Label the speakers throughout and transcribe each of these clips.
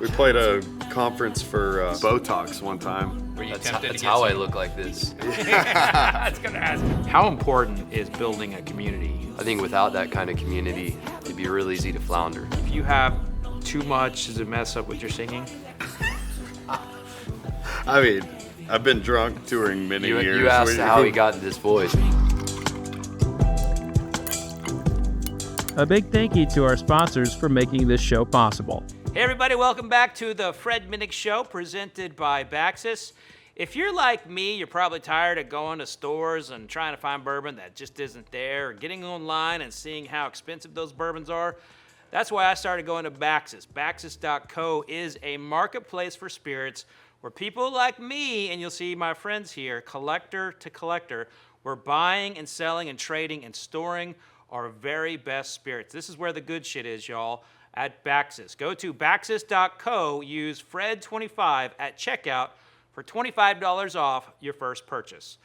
Speaker 1: We played a conference for Botox one time.
Speaker 2: Were you
Speaker 3: That's
Speaker 2: tempted to get
Speaker 3: how I
Speaker 2: some?
Speaker 3: look like this.
Speaker 2: I was gonna ask. How important is building a community?
Speaker 3: I think without that kind of community, it'd be real easy to flounder.
Speaker 2: If you have too much, does it mess up with your singing?
Speaker 1: I mean, I've been drunk touring many years.
Speaker 3: You asked how he got this voice.
Speaker 4: A big thank you to our sponsors for making this show possible.
Speaker 2: Hey everybody, welcome back to the Fred Minnick Show presented by BAXUS. If you're like me, you're probably tired of going to stores and trying to find bourbon that just isn't there, or getting online and seeing how expensive those bourbons are. That's why I started going to BAXUS. BAXUS.co is a marketplace for spirits where people like me, and you'll see my friends here, collector to collector, we're buying and selling and trading and storing our very best spirits. This is where the good shit is, y'all, at BAXUS. Go to BAXUS.co, use Fred25 at checkout for $25 off your first purchase.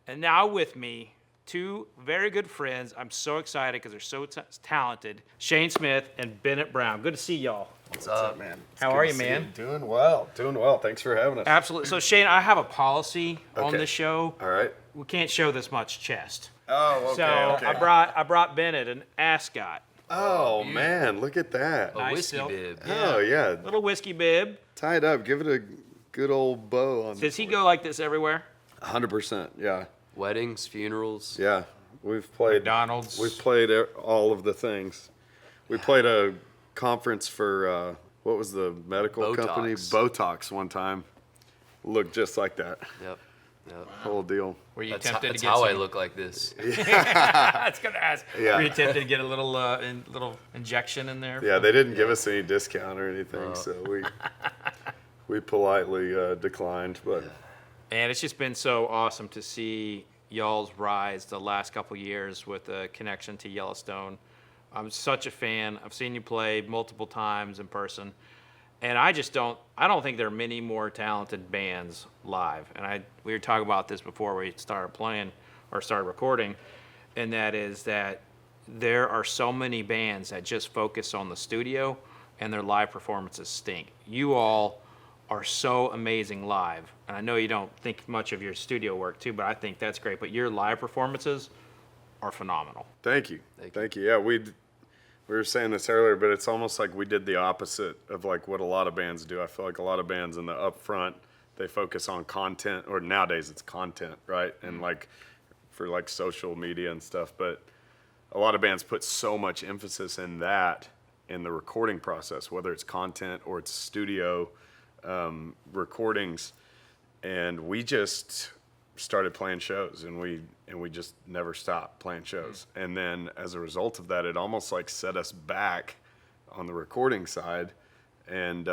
Speaker 2: And now with me, two very good friends. I'm so excited because they're so talented. Shane Smith and Bennett Brown. Good to see y'all.
Speaker 1: What's up, man?
Speaker 2: How are you, man?
Speaker 1: Doing well. Doing well. Thanks for having us.
Speaker 2: Absolutely. So Shane, I have a policy on
Speaker 1: Okay.
Speaker 2: this show.
Speaker 1: All right.
Speaker 2: We can't show this much chest.
Speaker 1: Oh, okay.
Speaker 2: So
Speaker 1: okay.
Speaker 2: I brought Bennett an ascot.
Speaker 1: Oh, man. Look at that.
Speaker 3: A
Speaker 2: Nice
Speaker 3: whiskey
Speaker 2: silk.
Speaker 3: bib.
Speaker 1: Oh, yeah.
Speaker 2: Little whiskey bib.
Speaker 1: Tie it up. Give it a good old bow on.
Speaker 2: Does he go like this everywhere?
Speaker 1: 100%. Yeah.
Speaker 3: Weddings, funerals.
Speaker 1: Yeah. We've played.
Speaker 2: McDonald's.
Speaker 1: We've played all of the things. We played a conference for, what was the medical
Speaker 3: Botox.
Speaker 1: company? Botox one time. Looked just like that.
Speaker 3: Yep. Yep.
Speaker 1: Whole deal.
Speaker 2: Were you
Speaker 3: That's
Speaker 2: tempted to get
Speaker 3: how
Speaker 2: some?
Speaker 3: I look like this.
Speaker 2: I was gonna ask.
Speaker 1: Yeah.
Speaker 2: Were you tempted to get a little injection in there?
Speaker 1: Yeah, they didn't give us any discount or anything, so we politely declined. But
Speaker 2: And it's just been so awesome to see y'all's rise the last couple years with a connection to Yellowstone. I'm such a fan. I've seen you play multiple times in person, and I don't think there are many more talented bands live. And we were talking about this before we started playing or started recording, and that is that there are so many bands that just focus on the studio and their live performances stink. You all are so amazing live. And I know you don't think much of your studio work too, but I think that's great. But your live performances are phenomenal.
Speaker 1: thank you. Yeah, we were saying this earlier, but it's almost like we did the opposite of like what a lot of bands do. I feel like a lot of bands in the upfront, they focus on content, or nowadays it's content, right? And like for like social media and stuff, but a lot of bands put so much emphasis in that in the recording process, whether it's content or it's studio recordings. And we just started playing shows, and we just never stopped playing shows. And then as a result of that, it almost like set us back on the recording side. And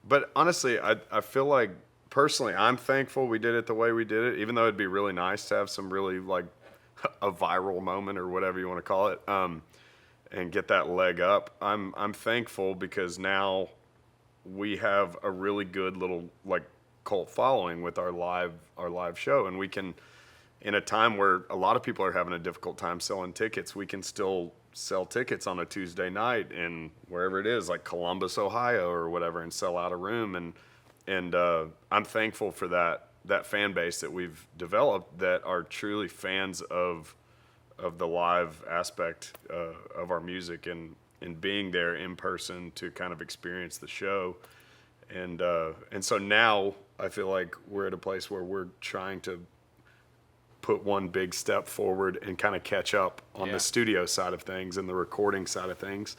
Speaker 1: but honestly, I feel like personally, I'm thankful we did it the way we did it, even though it'd be really nice to have some really like a viral moment or whatever you want to call it, and get that leg up. I'm thankful because now we have a really good little like cult following with our live show, and we can, in a time where a lot of people are having a difficult time selling tickets, we can still sell tickets on a Tuesday night in wherever it is, like Columbus, Ohio or whatever, and sell out a room. And I'm thankful for that fan base that we've developed that are truly fans of the live aspect of our music and being there in person to kind of experience the show. And so now I feel like we're at a place where we're trying to put one big step forward and kind of catch up on the studio side of things and the recording side of things.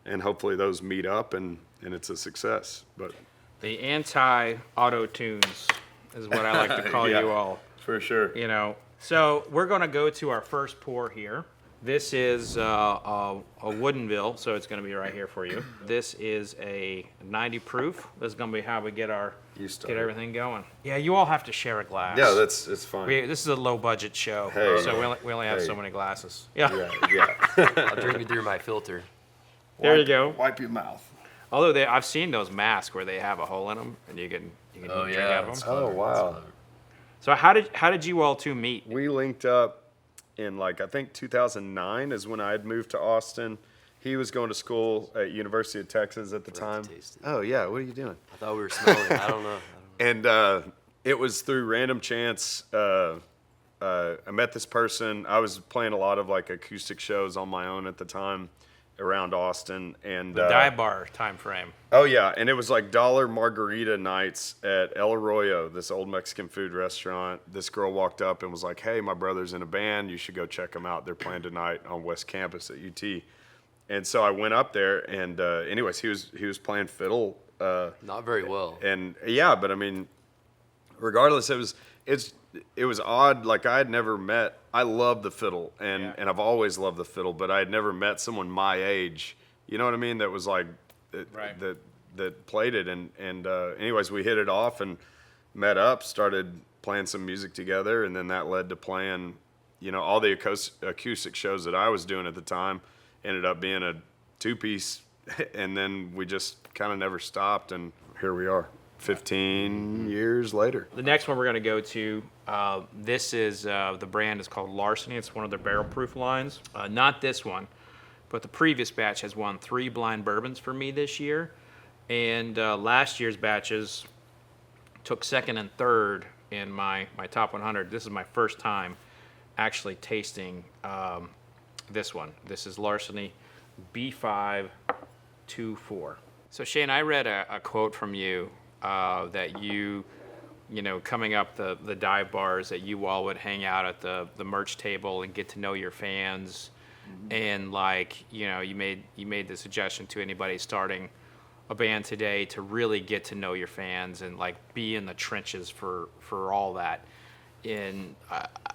Speaker 1: And hopefully those meet up and it's a success. But
Speaker 2: The anti-auto tunes is what I like to call
Speaker 1: Yeah.
Speaker 2: you all.
Speaker 1: for sure.
Speaker 2: You know, so we're going to go to our first pour here. This is a Woodinville, so it's going to be right here for you. This is a 90 proof. This is going to be how we get everything going. Yeah, you all have to share a glass.
Speaker 1: Yeah, it's fine.
Speaker 2: This is a low budget show,
Speaker 1: Hey.
Speaker 2: so we only have so many glasses. Yeah.
Speaker 1: Yeah.
Speaker 3: I'll drink it through my filter.
Speaker 2: There you go.
Speaker 1: Wipe your mouth.
Speaker 2: Although I've seen those masks where they have a hole in them and you can drink out of them.
Speaker 3: that's
Speaker 1: Oh,
Speaker 3: clever,
Speaker 1: wow.
Speaker 3: that's clever.
Speaker 2: So how did you all two meet?
Speaker 1: We linked up in I think 2009 is when I had moved to Austin, He was going to school at University of Texas at the time.
Speaker 3: taste it.
Speaker 1: Oh yeah, what are you doing?
Speaker 3: I thought we were smelling it. I don't know.
Speaker 1: And it was through random chance. I met this person. I was playing a lot of like acoustic shows on my own at the time around Austin. And
Speaker 2: The dive bar time frame.
Speaker 1: oh yeah, and it was like dollar margarita nights at El Arroyo, this old Mexican food restaurant. This girl walked up and was like, "Hey, my brother's in a band. You should go check them out. They're playing tonight on West Campus at UT." And so I went up there, and anyways, he was playing fiddle.
Speaker 3: Not very well.
Speaker 1: And yeah, but I mean, regardless, it was odd. Like I had never met. I love the fiddle, and I've always loved the fiddle, but I had never met someone my age. You know what I mean? That was like that played it. And anyways, we hit it off and met up, started playing some music together, and then that led to playing, all the acoustic shows that I was doing at the time. Ended up being a 2-piece, and then we just kind of never stopped, and here we are, 15 years later.
Speaker 2: The next one we're going to go to, this is, the brand is called Larceny. It's one of their barrel-proof lines. Not this one, but the previous batch has won 3 blind bourbons for me this year. And last year's batches took 2nd and 3rd in my top 100. This is my first time actually tasting this one. This is Larceny B524. So Shane, I read a quote from you that you coming up the dive bars, that you all would hang out at the merch table and get to know your fans. And you made the suggestion to anybody starting a band today to really get to know your fans and be in the trenches for all that. And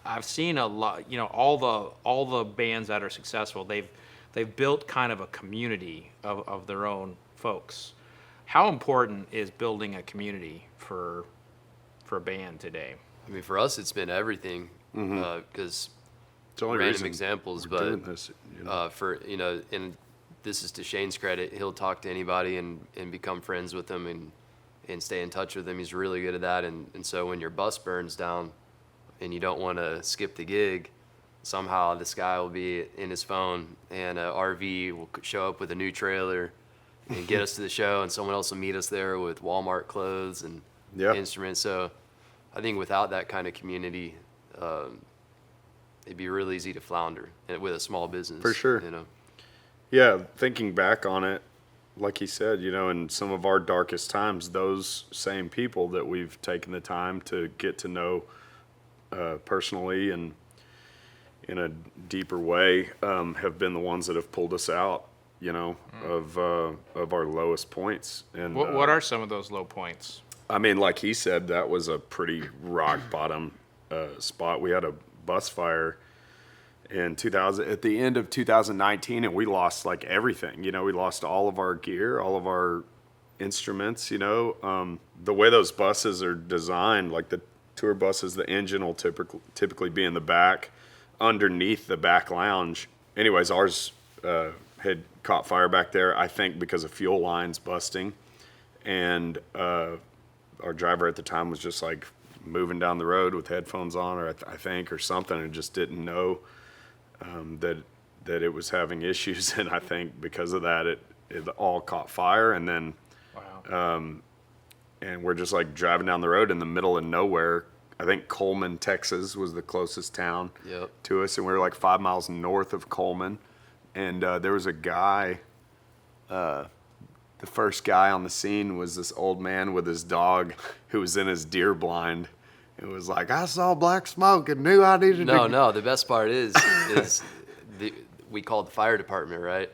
Speaker 2: I've seen a lot, all the bands that are successful, they've built kind of a community of their own folks. How important is building a community for a band today?
Speaker 3: I mean, for us, it's been everything. Because random examples, but
Speaker 1: this,
Speaker 3: and this is to Shane's credit. He'll talk to anybody and become friends with them and stay in touch with them. He's really good at that. And so when your bus burns down and you don't want to skip the gig, somehow this guy will be in his phone and an RV will show up with a new trailer and get us to the show, and someone else will meet us there with Walmart clothes and instruments. So I think without that kind of community, it'd be real easy to flounder with a small business.
Speaker 1: For sure. Yeah, thinking back on it, like he said, in some of our darkest times, those same people that we've taken the time to get to know personally and in a deeper way have been the ones that have pulled us out, of our lowest points. And
Speaker 2: what are some of those low points?
Speaker 1: I mean, like he said, that was a pretty rock bottom spot. We had a bus fire at the end of 2019, and we lost everything. We lost all of our gear, all of our instruments. The way those buses are designed, like the tour buses, the engine will typically be in the back, underneath the back lounge. Anyways, ours had caught fire back there, I think because of fuel lines busting, and our driver at the time was just moving down the road with headphones on, or I think, or something, and just didn't know that it was having issues. And I think because of that, it all caught fire. And then, and we're just driving down the road in the middle of nowhere. I think Coleman, Texas was the closest town to us. And we were 5 miles north of Coleman. And there was a guy, the first guy on the scene was this old man with his dog who was in his deer blind. It was I saw black smoke and knew I needed to...
Speaker 3: No, the best part is we called the fire department, right?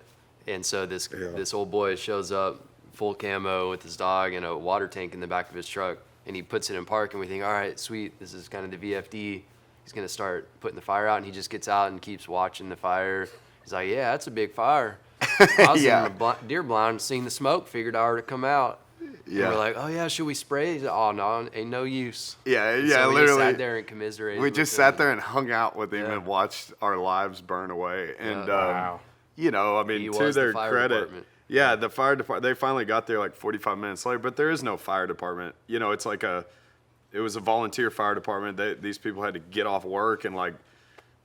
Speaker 3: And so this old boy shows up full camo with his dog and a water tank in the back of his truck, and he puts it in park, and we think, all right, sweet, this is kind of the VFD. He's going to start putting the fire out, and he just gets out and keeps watching the fire. He's like, yeah, that's a big fire. I was in the deer blind, seeing the smoke, figured I ought to come out. Yeah. And we're like, oh yeah, should we spray? He's like, oh no, ain't no use.
Speaker 1: Yeah,
Speaker 3: and
Speaker 1: yeah,
Speaker 3: so we
Speaker 1: literally.
Speaker 3: just sat there and commiserated.
Speaker 1: We just sat there and hung out with him and watched our lives burn away. And
Speaker 2: wow.
Speaker 1: I mean, to their credit, the fire department, they finally got there 45 minutes later. But there is no fire department. It's it was a volunteer fire department. These people had to get off work and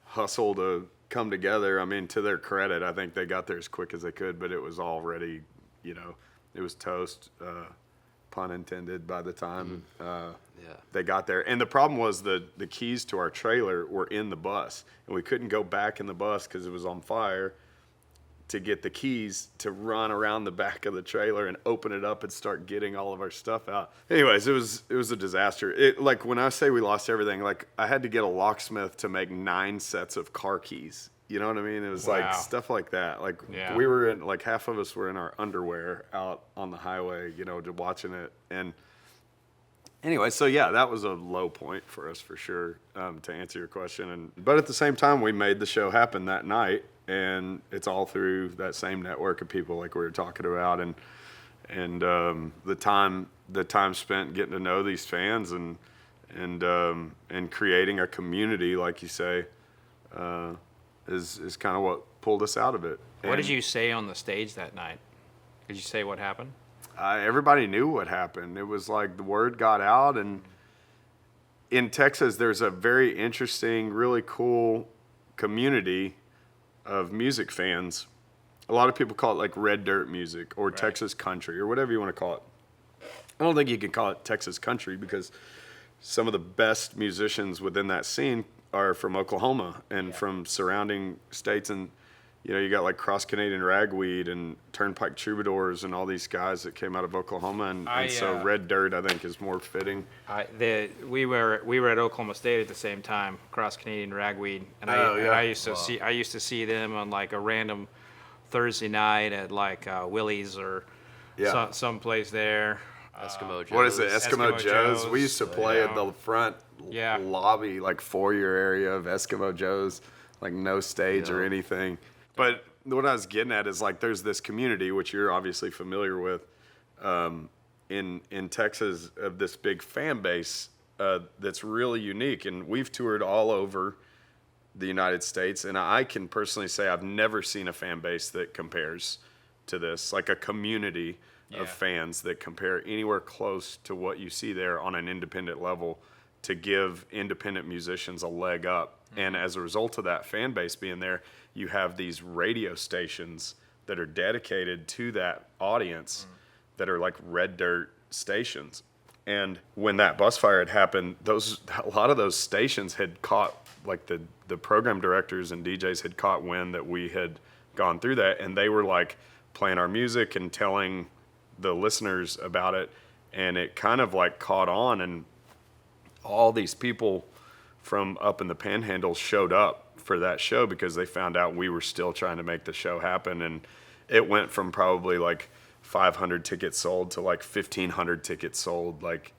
Speaker 1: hustle to come together. I mean, to their credit, I think they got there as quick as they could, but it was already, it was toast, pun intended, by the time they got there. And the problem was the keys to our trailer were in the bus, and we couldn't go back in the bus because it was on fire to get the keys to run around the back of the trailer and open it up and start getting all of our stuff out. Anyways, it was a disaster. Like, when I say we lost everything, like, I had to get a locksmith to make 9 sets of car keys. You know what I mean? It was like stuff like that. Like, we were in, like, half of us were in our underwear out on the highway, just watching it. And anyway, so yeah, that was a low point for us for sure, to answer your question. But at the same time, we made the show happen that night. And it's all through that same network of people like we were talking about, and the time spent getting to know these fans and creating a community, like you say, is kind of what pulled us out of it.
Speaker 2: What did you say on the stage that night? Did you say what happened?
Speaker 1: Everybody knew what happened. It was like the word got out, and in Texas, there's a very interesting, really cool community of music fans. A lot of people call it like red dirt music or Texas country or whatever you want to call it. I don't think you can call it Texas country because some of the best musicians within that scene are from Oklahoma and from surrounding states. And, you got like Cross Canadian Ragweed and Turnpike Troubadours and all these guys that came out of Oklahoma. And so red dirt, I think, is more fitting.
Speaker 2: We were at Oklahoma State at the same time, Cross Canadian Ragweed, and I used to see them on like a random Thursday night at like Willie's or someplace there.
Speaker 3: Eskimo Joe's.
Speaker 1: What is it? Eskimo Joe's. We used to play at the front
Speaker 2: Yeah.
Speaker 1: lobby, like foyer area of Eskimo Joe's, like no stage or anything. But what I was getting at is like there's this community, which you're obviously familiar with, in Texas, of this big fan base that's really unique. And we've toured all over the United States, and I can personally say I've never seen a fan base that compares to this, like a community of fans that compare anywhere close to what you see there on an independent level to give independent musicians a leg up. And as a result of that fan base being there, you have these radio stations that are dedicated to that audience that are like red dirt stations. And when that bus fire had happened, a lot of those stations had caught, like the program directors and DJs had caught wind that we had gone through that, and they were like playing our music and telling the listeners about it, and it kind of like caught on, and all these people from up in the Panhandle showed up for that show because they found out we were still trying to make the show happen. And it went from probably like 500 tickets sold to like 1,500 tickets sold, like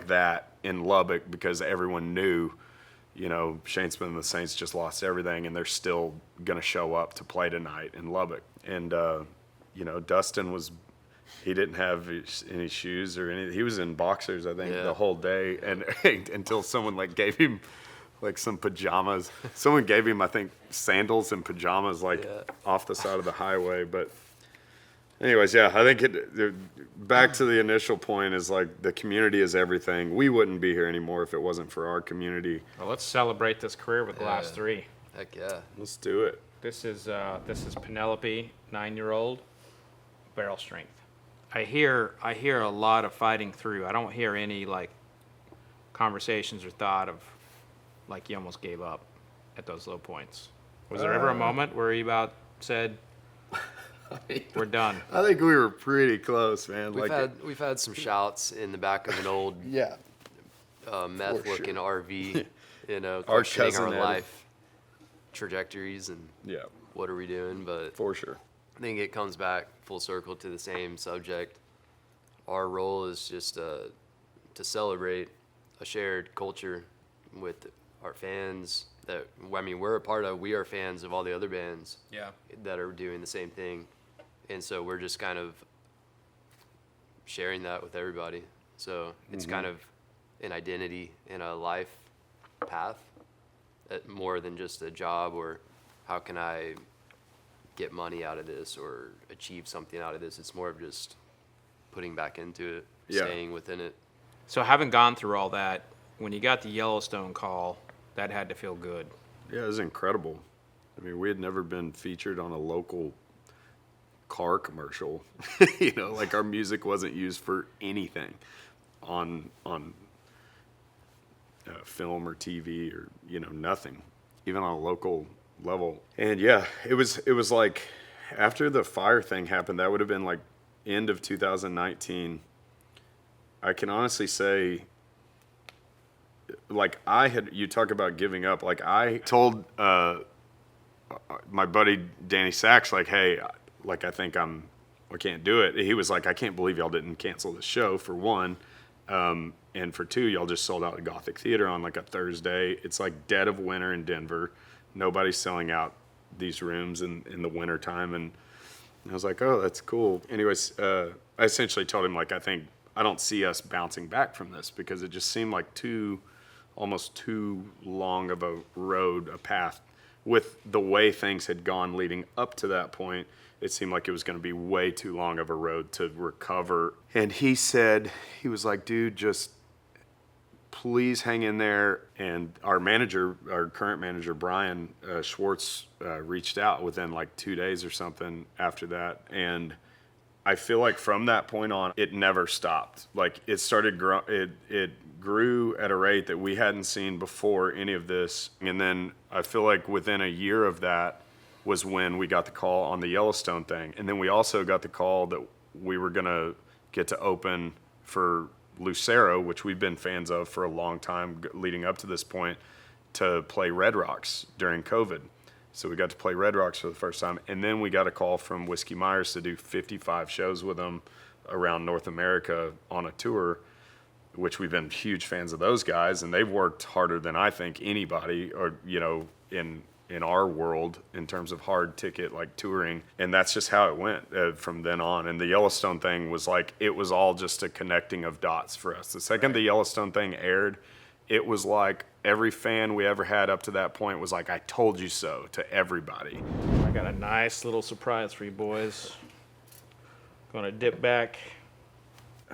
Speaker 1: that in Lubbock, because everyone knew, Shane Smith and the Saints just lost everything, and they're still going to show up to play tonight in Lubbock. And, Dustin he didn't have any shoes or anything. He was in boxers, I think, the whole day, and until someone like gave him like some pajamas. Someone gave him, I think, sandals and pajamas off the side of the highway. But anyways, I think back to the initial point is like the community is everything. We wouldn't be here anymore if it wasn't for our community.
Speaker 2: Well, let's celebrate this career with the last 3.
Speaker 3: Heck yeah.
Speaker 1: Let's do it.
Speaker 2: This is Penelope, 9-year-old, barrel strength. I hear a lot of fighting through. I don't hear any like conversations or thought of like you almost gave up at those low points. Was there ever a moment where you about said, "We're done"?
Speaker 1: I think we were pretty close, man.
Speaker 3: We've had some shouts in the back of an old meth-looking RV, questioning our life trajectories and what are we doing, but
Speaker 1: for sure.
Speaker 3: I think it comes back full circle to the same subject. Our role is just to celebrate a shared culture with our fans we're a part of. We are fans of all the other bands that are doing the same thing. And so we're just kind of sharing that with everybody. So it's kind of an identity and a life path more than just a job or how can I get money out of this or achieve something out of this. It's more of just putting back into it, staying within it.
Speaker 2: So having gone through all that, when you got the Yellowstone call, that had to feel good.
Speaker 1: Yeah, it was incredible. I mean, we had never been featured on a local car commercial. You know, like our music wasn't used for anything on film or TV or, you know, nothing, even on a local level. And yeah, it was like after the fire thing happened, that would have been like end of 2019. I can honestly say, like you talk about giving up. Like I told my buddy Danny Sachs, like, hey, like I think I can't do it. He was like, I can't believe y'all didn't cancel the show, for one. And for two, y'all just sold out the Gothic Theater on like a Thursday. It's like dead of winter in Denver. Nobody's selling out these rooms in the winter time. And I was like, oh, that's cool. Anyways, I essentially told him, like, I don't see us bouncing back from this, because it just seemed like almost too long of a road, a path. With the way things had gone leading up to that point, it seemed like it was going to be way too long of a road to recover. And he was like, dude, just please hang in there. And our current manager, Brian Schwartz, reached out within like 2 days or something after that. And I feel like from that point on, it never stopped. Like it started it grew at a rate that we hadn't seen before any of this. And then I feel like within a year of that was when we got the call on the Yellowstone thing. And then we also got the call that we were gonna get to open for Lucero, which we've been fans of for a long time leading up to this point, to play Red Rocks during COVID. So we got to play Red Rocks for the first time. And then we got a call from Whiskey Myers to do 55 shows with them around North America on a tour, which we've been huge fans of those guys. And they've worked harder than I think anybody, or, you know, in our world in terms of hard ticket, like touring. And that's just how it went from then on. And the Yellowstone thing was like, it was all just a connecting of dots for us. The second the Yellowstone thing aired, it was like every fan we ever had up to that point was like, I told you so, to everybody.
Speaker 2: I got a nice little surprise for you boys. Gonna dip back.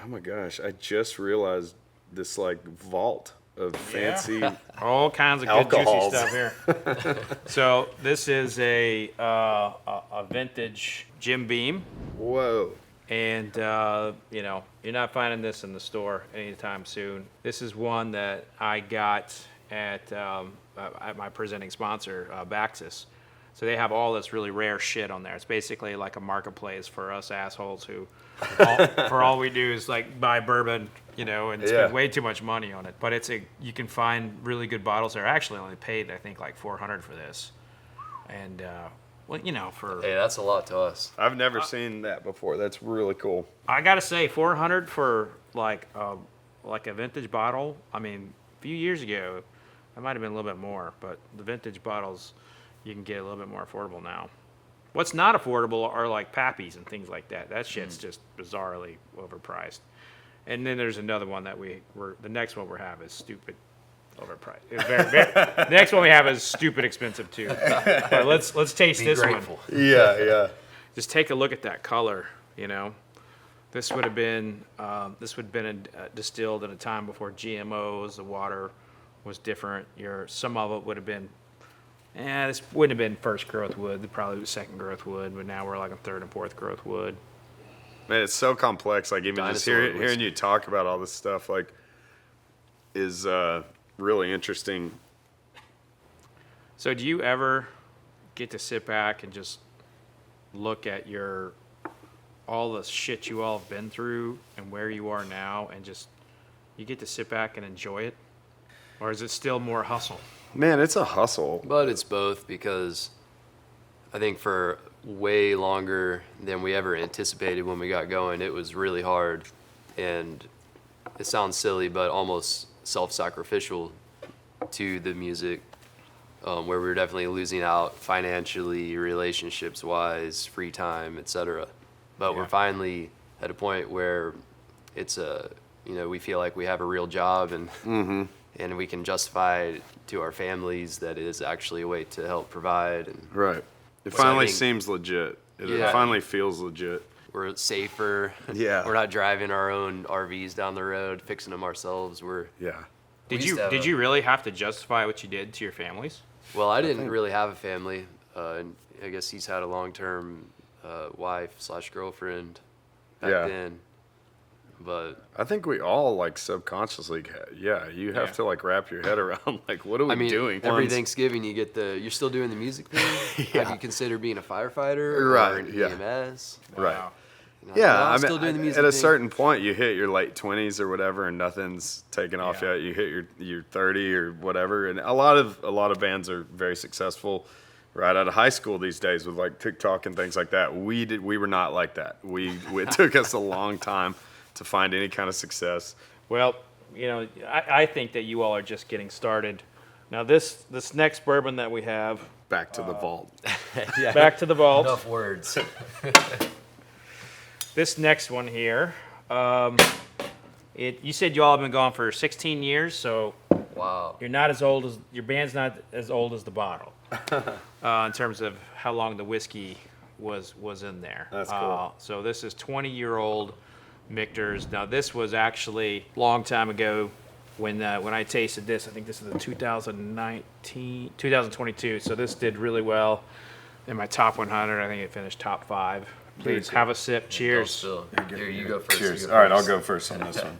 Speaker 1: Oh my gosh, I just realized this like vault of fancy
Speaker 2: all kinds of
Speaker 1: alcohols.
Speaker 2: good juicy stuff here. So this is a vintage Jim Beam,
Speaker 1: Whoa.
Speaker 2: and you know, you're not finding this in the store anytime soon. This is one that I got at my presenting sponsor, BAXUS. So they have all this really rare shit on there. It's basically like a marketplace for us assholes who, for all we do is like buy bourbon, you know, and spend way too much money on it. But you can find really good bottles there. I actually only paid, I think, like $400 for this. And, well, you know,
Speaker 3: Hey, that's a lot to us.
Speaker 1: I've never seen that before. That's really cool.
Speaker 2: I gotta say, $400 for like a vintage bottle. I mean, a few years ago, it might have been a little bit more, but the vintage bottles, you can get a little bit more affordable now. What's not affordable are like Pappies and things like that. That shit's just bizarrely overpriced. And then there's another one that the next one we have is stupid overpriced. It's the next one we have is stupid expensive too. But let's taste this
Speaker 3: grateful.
Speaker 2: one.
Speaker 1: Yeah.
Speaker 2: Just take a look at that color, you know. This would have been distilled at a time before GMOs. The water was different. Some of it would have been, this wouldn't have been first growth wood. Probably was second growth wood, but now we're like a third and fourth growth wood.
Speaker 1: Man, it's so complex. Like even just
Speaker 3: Dinosaur
Speaker 1: hearing you talk about all this stuff, like, is really interesting.
Speaker 2: So do you ever get to sit back and just look at all the shit you all have been through and where you are now, and just you get to sit back and enjoy it? Or is it still more hustle?
Speaker 1: Man, it's a hustle.
Speaker 3: But it's both, because I think for way longer than we ever anticipated when we got going, it was really hard. And it sounds silly, but almost self-sacrificial to the music, where we were definitely losing out financially, relationships-wise, free time, etc. But we're finally at a point where it's we feel like we have a real job, and and we can justify to our families that it is actually a way to help provide. And
Speaker 1: Right. It
Speaker 3: So I
Speaker 1: finally
Speaker 3: think-
Speaker 1: seems legit. It
Speaker 3: Yeah.
Speaker 1: finally feels legit.
Speaker 3: we're safer.
Speaker 1: Yeah.
Speaker 3: We're not driving our own RVs down the road, fixing them ourselves.
Speaker 1: Yeah.
Speaker 2: Did
Speaker 3: used to have
Speaker 2: you
Speaker 3: a-
Speaker 2: really have to justify what you did to your families?
Speaker 3: Well, I didn't really have a family. And I guess he's had a long-term wife/girlfriend back
Speaker 1: Yeah.
Speaker 3: then. But
Speaker 1: I think we all like subconsciously, you have to like wrap your head around like, what are we
Speaker 3: I mean,
Speaker 1: doing?
Speaker 3: every Thanksgiving you get you're still doing the music thing.
Speaker 1: Yeah.
Speaker 3: Have you considered being a firefighter
Speaker 1: Right,
Speaker 3: or an
Speaker 1: yeah.
Speaker 3: EMS?
Speaker 1: Right.
Speaker 3: You know,
Speaker 1: Yeah,
Speaker 3: well, I'm
Speaker 1: I mean,
Speaker 3: still doing the music
Speaker 1: at a
Speaker 3: thing.
Speaker 1: certain point, you hit your late 20s or whatever, and nothing's taken off
Speaker 2: Yeah.
Speaker 1: yet. You hit your 30 or whatever, and a lot of bands are very successful right out of high school these days with like TikTok and things like that. We were not like that. It took us a long time to find any kind of success.
Speaker 2: Well, you know, I think that you all are just getting started. Now, this next bourbon that we have,
Speaker 1: Back to the vault.
Speaker 2: back to the vault.
Speaker 3: Enough words.
Speaker 2: This next one here, you said you all have been gone for 16 years, so
Speaker 3: Wow.
Speaker 2: you're not as old as your band's not as old as the bottle in terms of how long the whiskey was in there.
Speaker 1: That's cool.
Speaker 2: So this is 20-year-old Michters. Now this was actually a long time ago when I tasted this. I think this is the 2022. So this did really well in my top 100. I think it finished top 5. Please have a sip. Cheers.
Speaker 3: Still. Here, you go first.
Speaker 1: Cheers.
Speaker 3: You go
Speaker 1: All right, I'll
Speaker 3: first.
Speaker 1: go first on this one.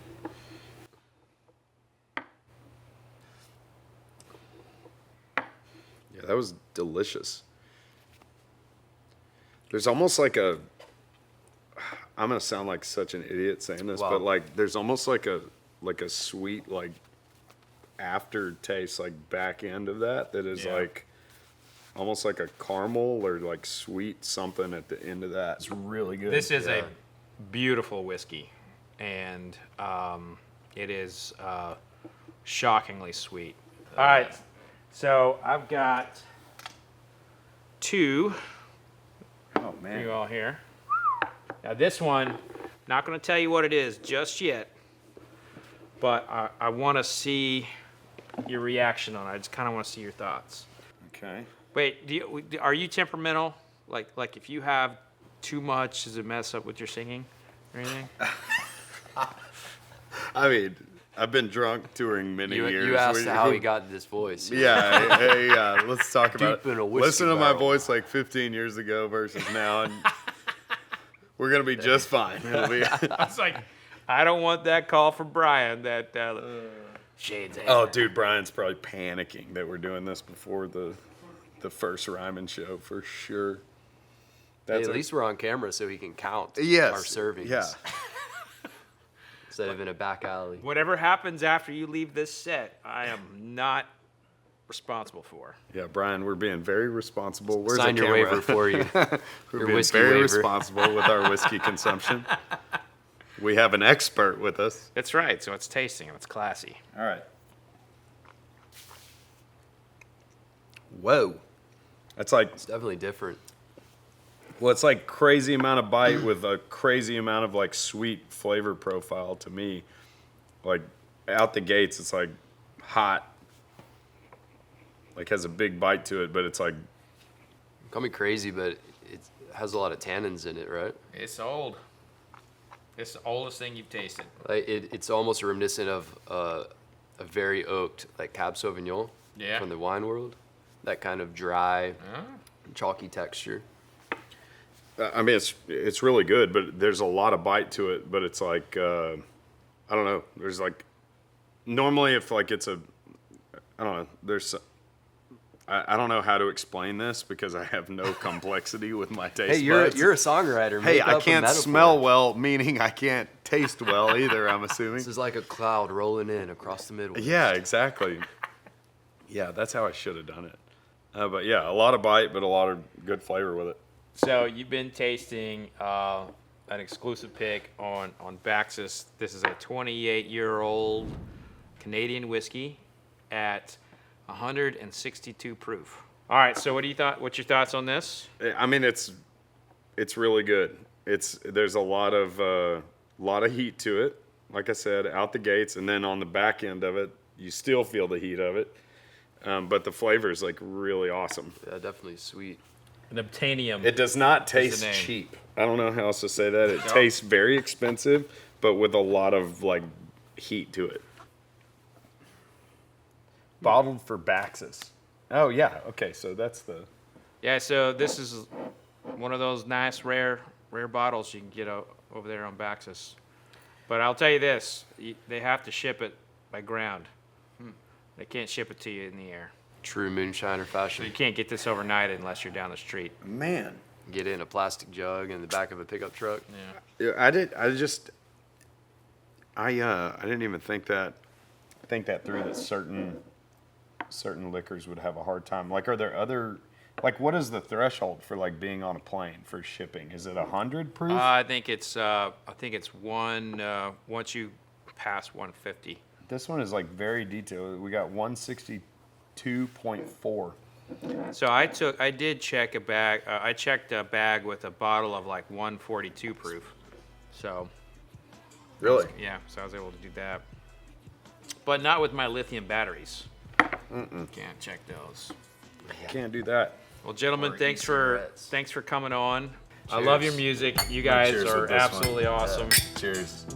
Speaker 1: Yeah, that was delicious. There's almost like I'm gonna sound like such an idiot saying this,
Speaker 3: Wow.
Speaker 1: but like there's almost like a sweet like aftertaste like back end of that is
Speaker 2: Yeah.
Speaker 1: like almost like a caramel or like sweet something at the end of that. It's really good.
Speaker 2: This is
Speaker 3: Yeah.
Speaker 2: a beautiful whiskey, and it is shockingly sweet. All right, so I've got 2
Speaker 1: oh
Speaker 2: for
Speaker 1: man.
Speaker 2: you all here. Now this one, not going to tell you what it is just yet, but I want to see your reaction on it. I just kind of want to see your thoughts.
Speaker 1: Okay.
Speaker 2: Wait, are you temperamental? Like if you have too much, does it mess up with your singing or anything?
Speaker 1: I mean, I've been drunk touring many years.
Speaker 3: You asked
Speaker 1: We-
Speaker 3: how he got this voice.
Speaker 1: Yeah, hey, let's talk about
Speaker 3: Deep in a
Speaker 1: it.
Speaker 3: whiskey
Speaker 1: Listen to my
Speaker 3: barrel.
Speaker 1: voice like 15 years ago versus now, and we're gonna be just fine. It'll be.
Speaker 2: I was like, I don't want that call from Brian that Shades.
Speaker 1: Oh, dude, Brian's probably panicking that we're doing this before the first Ryman show for sure.
Speaker 3: Hey,
Speaker 1: That's
Speaker 3: at least we're on camera so he can count
Speaker 1: yes,
Speaker 3: our servings.
Speaker 1: Yeah,
Speaker 3: Instead of in a back alley.
Speaker 2: Whatever happens after you leave this set, I am not responsible for.
Speaker 1: yeah, Brian, we're being very responsible. Where's
Speaker 3: Sign
Speaker 1: the
Speaker 3: your
Speaker 1: camera?
Speaker 3: waiver for you.
Speaker 1: We're
Speaker 3: your
Speaker 1: being
Speaker 3: whiskey
Speaker 1: very
Speaker 3: waiver.
Speaker 1: responsible with our whiskey consumption. We have an expert with us.
Speaker 2: That's right. So it's tasting and it's classy.
Speaker 1: All right. Whoa. That's like,
Speaker 3: It's definitely different.
Speaker 1: well, it's like crazy amount of bite with a crazy amount of like sweet flavor profile to me. Like out the gates, it's like hot. Like has a big bite to it, but it's like,
Speaker 3: Call me crazy, but it has a lot of tannins in it, right?
Speaker 2: It's old. It's the oldest thing you've tasted.
Speaker 3: Like it's almost reminiscent of a very oaked, like Cab Sauvignon
Speaker 2: Yeah.
Speaker 3: from the wine world. That kind of dry, chalky texture.
Speaker 1: I mean, it's really good, but there's a lot of bite to it. But it's like, I don't know. There's like, normally if like it's a, I don't know. There's, I don't know how to explain this because I have no complexity with my taste
Speaker 3: Hey, you're
Speaker 1: buds.
Speaker 3: a songwriter.
Speaker 1: Hey,
Speaker 3: Make
Speaker 1: I
Speaker 3: up a
Speaker 1: can't
Speaker 3: metaphor.
Speaker 1: smell well, meaning I can't taste well either. I'm assuming.
Speaker 3: This is like a cloud rolling in across the middle.
Speaker 1: Yeah, exactly. Yeah, that's how I should have done it. But yeah, a lot of bite, but a lot of good flavor with it.
Speaker 2: So you've been tasting an exclusive pick on BAXUS. This is a 28-year-old Canadian whiskey at 162 proof. All right. So what's your thoughts on this?
Speaker 1: I mean, it's really good. There's a lot of heat to it. Like I said, out the gates, and then on the back end of it, you still feel the heat of it. But the flavor is like really awesome.
Speaker 3: Yeah, definitely sweet.
Speaker 2: An Obtainium.
Speaker 1: It does not
Speaker 2: the
Speaker 1: taste
Speaker 2: name.
Speaker 1: cheap. I don't know how else to say that. It
Speaker 2: No.
Speaker 1: tastes very expensive, but with a lot of like heat to it. Bottled for BAXUS. Oh yeah. Okay, so that's the.
Speaker 2: Yeah, so this is one of those nice, rare bottles you can get over there on BAXUS. But I'll tell you this, they have to ship it by ground. They can't ship it to you in the air.
Speaker 3: True moonshiner
Speaker 2: So
Speaker 3: fashion.
Speaker 2: you can't get this overnight unless you're down the street.
Speaker 1: Man.
Speaker 3: Get it in a plastic jug in the back of a pickup truck.
Speaker 2: Yeah.
Speaker 1: Yeah, I didn't even think that through, that certain liquors would have a hard time. Like, are there other, like, what is the threshold for like being on a plane for shipping? Is it 100 proof?
Speaker 2: I think it's one once you pass 150.
Speaker 1: This one is like very detailed. We got 162.4.
Speaker 2: So I did check a bag. I checked a bag with a bottle of like 142 proof. So
Speaker 1: Really?
Speaker 2: yeah, so I was able to do that, but not with my lithium batteries. Can't check those.
Speaker 1: Can't do that.
Speaker 2: Well, gentlemen,
Speaker 3: Or
Speaker 2: thanks
Speaker 3: e-cigarettes.
Speaker 2: for coming on. I love your music. You guys
Speaker 1: Cheers
Speaker 2: are
Speaker 1: with this one.
Speaker 2: absolutely awesome.
Speaker 1: Cheers.